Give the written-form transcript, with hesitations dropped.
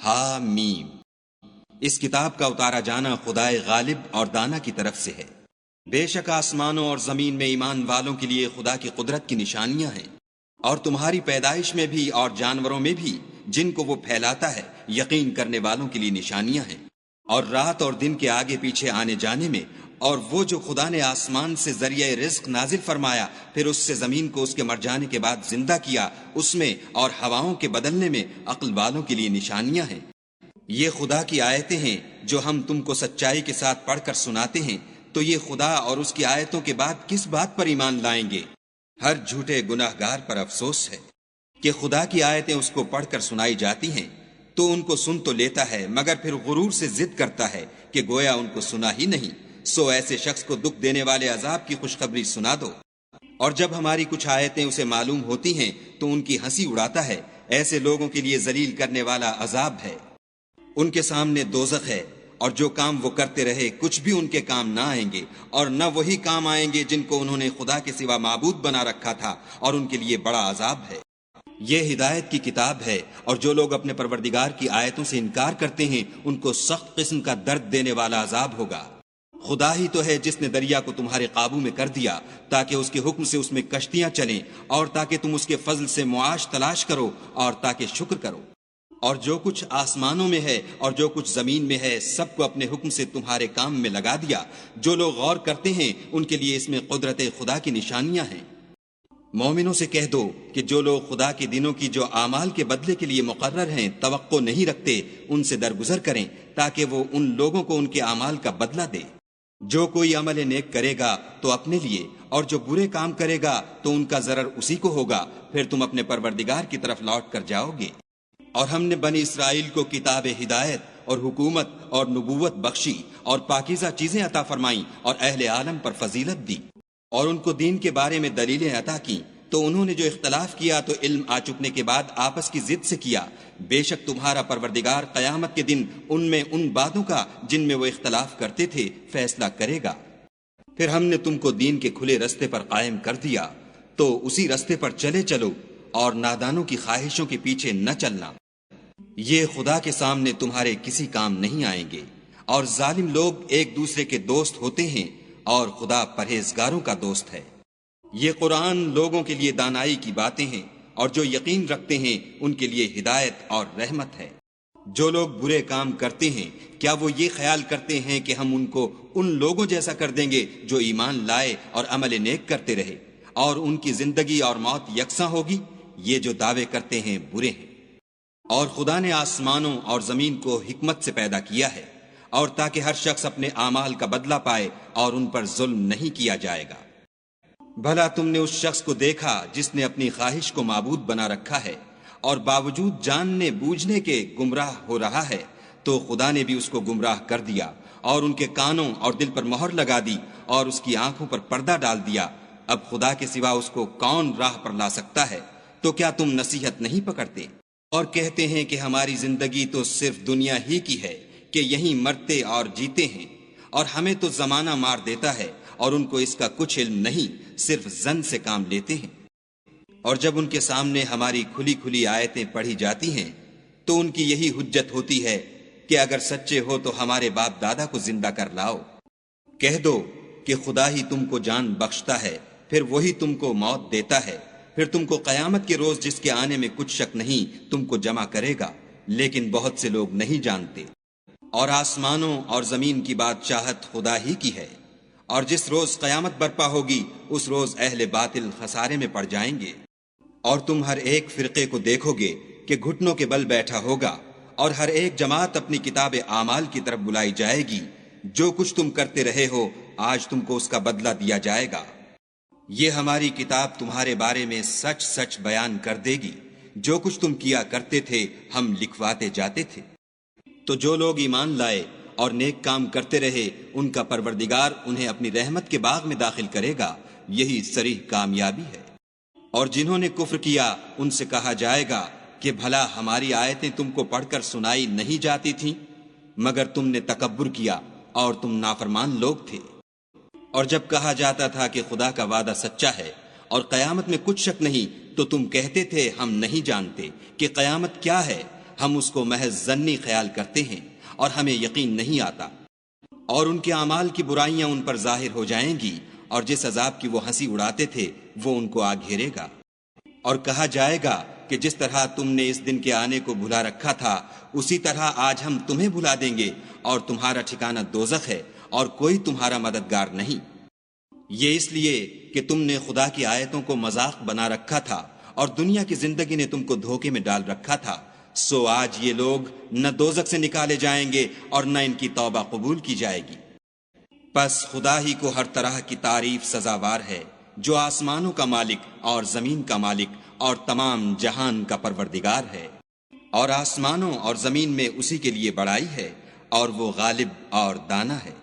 حامیم۔ اس کتاب کا اتارا جانا خدائے غالب اور دانا کی طرف سے ہے۔ بے شک آسمانوں اور زمین میں ایمان والوں کے لیے خدا کی قدرت کی نشانیاں ہیں، اور تمہاری پیدائش میں بھی اور جانوروں میں بھی جن کو وہ پھیلاتا ہے یقین کرنے والوں کے لیے نشانیاں ہیں، اور رات اور دن کے آگے پیچھے آنے جانے میں، اور وہ جو خدا نے آسمان سے ذریعہ رزق نازل فرمایا پھر اس سے زمین کو اس کے مر جانے کے بعد زندہ کیا، اس میں اور ہواؤں کے بدلنے میں عقل والوں کے لیے نشانیاں ہیں۔ یہ خدا کی آیتیں ہیں جو ہم تم کو سچائی کے ساتھ پڑھ کر سناتے ہیں، تو یہ خدا اور اس کی آیتوں کے بعد کس بات پر ایمان لائیں گے؟ ہر جھوٹے گناہ گار پر افسوس ہے کہ خدا کی آیتیں اس کو پڑھ کر سنائی جاتی ہیں تو ان کو سن تو لیتا ہے مگر پھر غرور سے ضد کرتا ہے کہ گویا ان کو سنا ہی نہیں۔ سو ایسے شخص کو دکھ دینے والے عذاب کی خوشخبری سنا دو۔ اور جب ہماری کچھ آیتیں اسے معلوم ہوتی ہیں تو ان کی ہنسی اڑاتا ہے۔ ایسے لوگوں کے لیے ذلیل کرنے والا عذاب ہے، ان کے سامنے دوزخ ہے، اور جو کام وہ کرتے رہے کچھ بھی ان کے کام نہ آئیں گے، اور نہ وہی کام آئیں گے جن کو انہوں نے خدا کے سوا معبود بنا رکھا تھا، اور ان کے لیے بڑا عذاب ہے۔ یہ ہدایت کی کتاب ہے، اور جو لوگ اپنے پروردگار کی آیتوں سے انکار کرتے ہیں ان کو سخت قسم کا درد دینے والا عذاب ہوگا۔ خدا ہی تو ہے جس نے دریا کو تمہارے قابو میں کر دیا تاکہ اس کے حکم سے اس میں کشتیاں چلیں، اور تاکہ تم اس کے فضل سے معاش تلاش کرو، اور تاکہ شکر کرو۔ اور جو کچھ آسمانوں میں ہے اور جو کچھ زمین میں ہے سب کو اپنے حکم سے تمہارے کام میں لگا دیا۔ جو لوگ غور کرتے ہیں ان کے لیے اس میں قدرت خدا کی نشانیاں ہیں۔ مومنوں سے کہہ دو کہ جو لوگ خدا کے دنوں کی جو اعمال کے بدلے کے لیے مقرر ہیں توقع نہیں رکھتے ان سے درگزر کریں تاکہ وہ ان لوگوں کو ان کے اعمال کا بدلہ دے۔ جو کوئی عمل نیک کرے گا تو اپنے لیے، اور جو برے کام کرے گا تو ان کا ضرر اسی کو ہوگا، پھر تم اپنے پروردگار کی طرف لوٹ کر جاؤ گے۔ اور ہم نے بنی اسرائیل کو کتاب ہدایت اور حکومت اور نبوت بخشی اور پاکیزہ چیزیں عطا فرمائیں اور اہل عالم پر فضیلت دی، اور ان کو دین کے بارے میں دلیلیں عطا کیں، تو انہوں نے جو اختلاف کیا تو علم آ چکنے کے بعد آپس کی ضد سے کیا۔ بے شک تمہارا پروردگار قیامت کے دن ان میں ان باتوں کا جن میں وہ اختلاف کرتے تھے فیصلہ کرے گا۔ پھر ہم نے تم کو دین کے کھلے رستے پر قائم کر دیا، تو اسی رستے پر چلے چلو، اور نادانوں کی خواہشوں کے پیچھے نہ چلنا۔ یہ خدا کے سامنے تمہارے کسی کام نہیں آئیں گے، اور ظالم لوگ ایک دوسرے کے دوست ہوتے ہیں، اور خدا پرہیزگاروں کا دوست ہے۔ یہ قرآن لوگوں کے لیے دانائی کی باتیں ہیں، اور جو یقین رکھتے ہیں ان کے لیے ہدایت اور رحمت ہے۔ جو لوگ برے کام کرتے ہیں کیا وہ یہ خیال کرتے ہیں کہ ہم ان کو ان لوگوں جیسا کر دیں گے جو ایمان لائے اور عمل نیک کرتے رہے، اور ان کی زندگی اور موت یکساں ہوگی؟ یہ جو دعوے کرتے ہیں برے ہیں۔ اور خدا نے آسمانوں اور زمین کو حکمت سے پیدا کیا ہے، اور تاکہ ہر شخص اپنے اعمال کا بدلہ پائے اور ان پر ظلم نہیں کیا جائے گا۔ بھلا تم نے اس شخص کو دیکھا جس نے اپنی خواہش کو معبود بنا رکھا ہے اور باوجود جاننے بوجھنے کے گمراہ ہو رہا ہے، تو خدا نے بھی اس کو گمراہ کر دیا اور ان کے کانوں اور دل پر مہر لگا دی اور اس کی آنکھوں پر پردہ ڈال دیا۔ اب خدا کے سوا اس کو کون راہ پر لا سکتا ہے؟ تو کیا تم نصیحت نہیں پکڑتے؟ اور کہتے ہیں کہ ہماری زندگی تو صرف دنیا ہی کی ہے، کہ یہیں مرتے اور جیتے ہیں، اور ہمیں تو زمانہ مار دیتا ہے، اور ان کو اس کا کچھ علم نہیں، صرف ظن سے کام لیتے ہیں۔ اور جب ان کے سامنے ہماری کھلی کھلی آیتیں پڑھی جاتی ہیں تو ان کی یہی حجت ہوتی ہے کہ اگر سچے ہو تو ہمارے باپ دادا کو زندہ کر لاؤ۔ کہہ دو کہ خدا ہی تم کو جان بخشتا ہے، پھر وہی تم کو موت دیتا ہے، پھر تم کو قیامت کے روز جس کے آنے میں کچھ شک نہیں تم کو جمع کرے گا، لیکن بہت سے لوگ نہیں جانتے۔ اور آسمانوں اور زمین کی بادشاہت خدا ہی کی ہے، اور جس روز قیامت برپا ہوگی اس روز اہل باطل خسارے میں پڑ جائیں گے۔ اور تم ہر ایک فرقے کو دیکھو گے کہ گھٹنوں کے بل بیٹھا ہوگا، اور ہر ایک جماعت اپنی کتاب اعمال کی طرف بلائی جائے گی۔ جو کچھ تم کرتے رہے ہو آج تم کو اس کا بدلہ دیا جائے گا۔ یہ ہماری کتاب تمہارے بارے میں سچ سچ بیان کر دے گی، جو کچھ تم کیا کرتے تھے ہم لکھواتے جاتے تھے۔ تو جو لوگ ایمان لائے اور نیک کام کرتے رہے ان کا پروردگار انہیں اپنی رحمت کے باغ میں داخل کرے گا، یہی صریح کامیابی ہے۔ اور جنہوں نے کفر کیا ان سے کہا جائے گا کہ بھلا ہماری آیتیں تم کو پڑھ کر سنائی نہیں جاتی تھیں؟ مگر تم نے تکبر کیا اور تم نافرمان لوگ تھے۔ اور جب کہا جاتا تھا کہ خدا کا وعدہ سچا ہے اور قیامت میں کچھ شک نہیں، تو تم کہتے تھے ہم نہیں جانتے کہ قیامت کیا ہے۔ ہم اس کو محض ظنی خیال کرتے ہیں اور ہمیں یقین نہیں آتا، اور ان کے اعمال کی برائیاں ان پر ظاہر ہو جائیں گی، اور جس عذاب کی وہ ہنسی اڑاتے تھے وہ ان کو آ گھیرے گا۔ اور کہا جائے گا کہ جس طرح تم نے اس دن کے آنے کو بھلا رکھا تھا اسی طرح آج ہم تمہیں بھلا دیں گے، اور تمہارا ٹھکانہ دوزخ ہے اور کوئی تمہارا مددگار نہیں۔ یہ اس لیے کہ تم نے خدا کی آیتوں کو مذاق بنا رکھا تھا اور دنیا کی زندگی نے تم کو دھوکے میں ڈال رکھا تھا، سو آج یہ لوگ نہ دوزخ سے نکالے جائیں گے اور نہ ان کی توبہ قبول کی جائے گی۔ پس خدا ہی کو ہر طرح کی تعریف سزاوار ہے، جو آسمانوں کا مالک اور زمین کا مالک اور تمام جہان کا پروردگار ہے، اور آسمانوں اور زمین میں اسی کے لیے بڑائی ہے، اور وہ غالب اور دانا ہے۔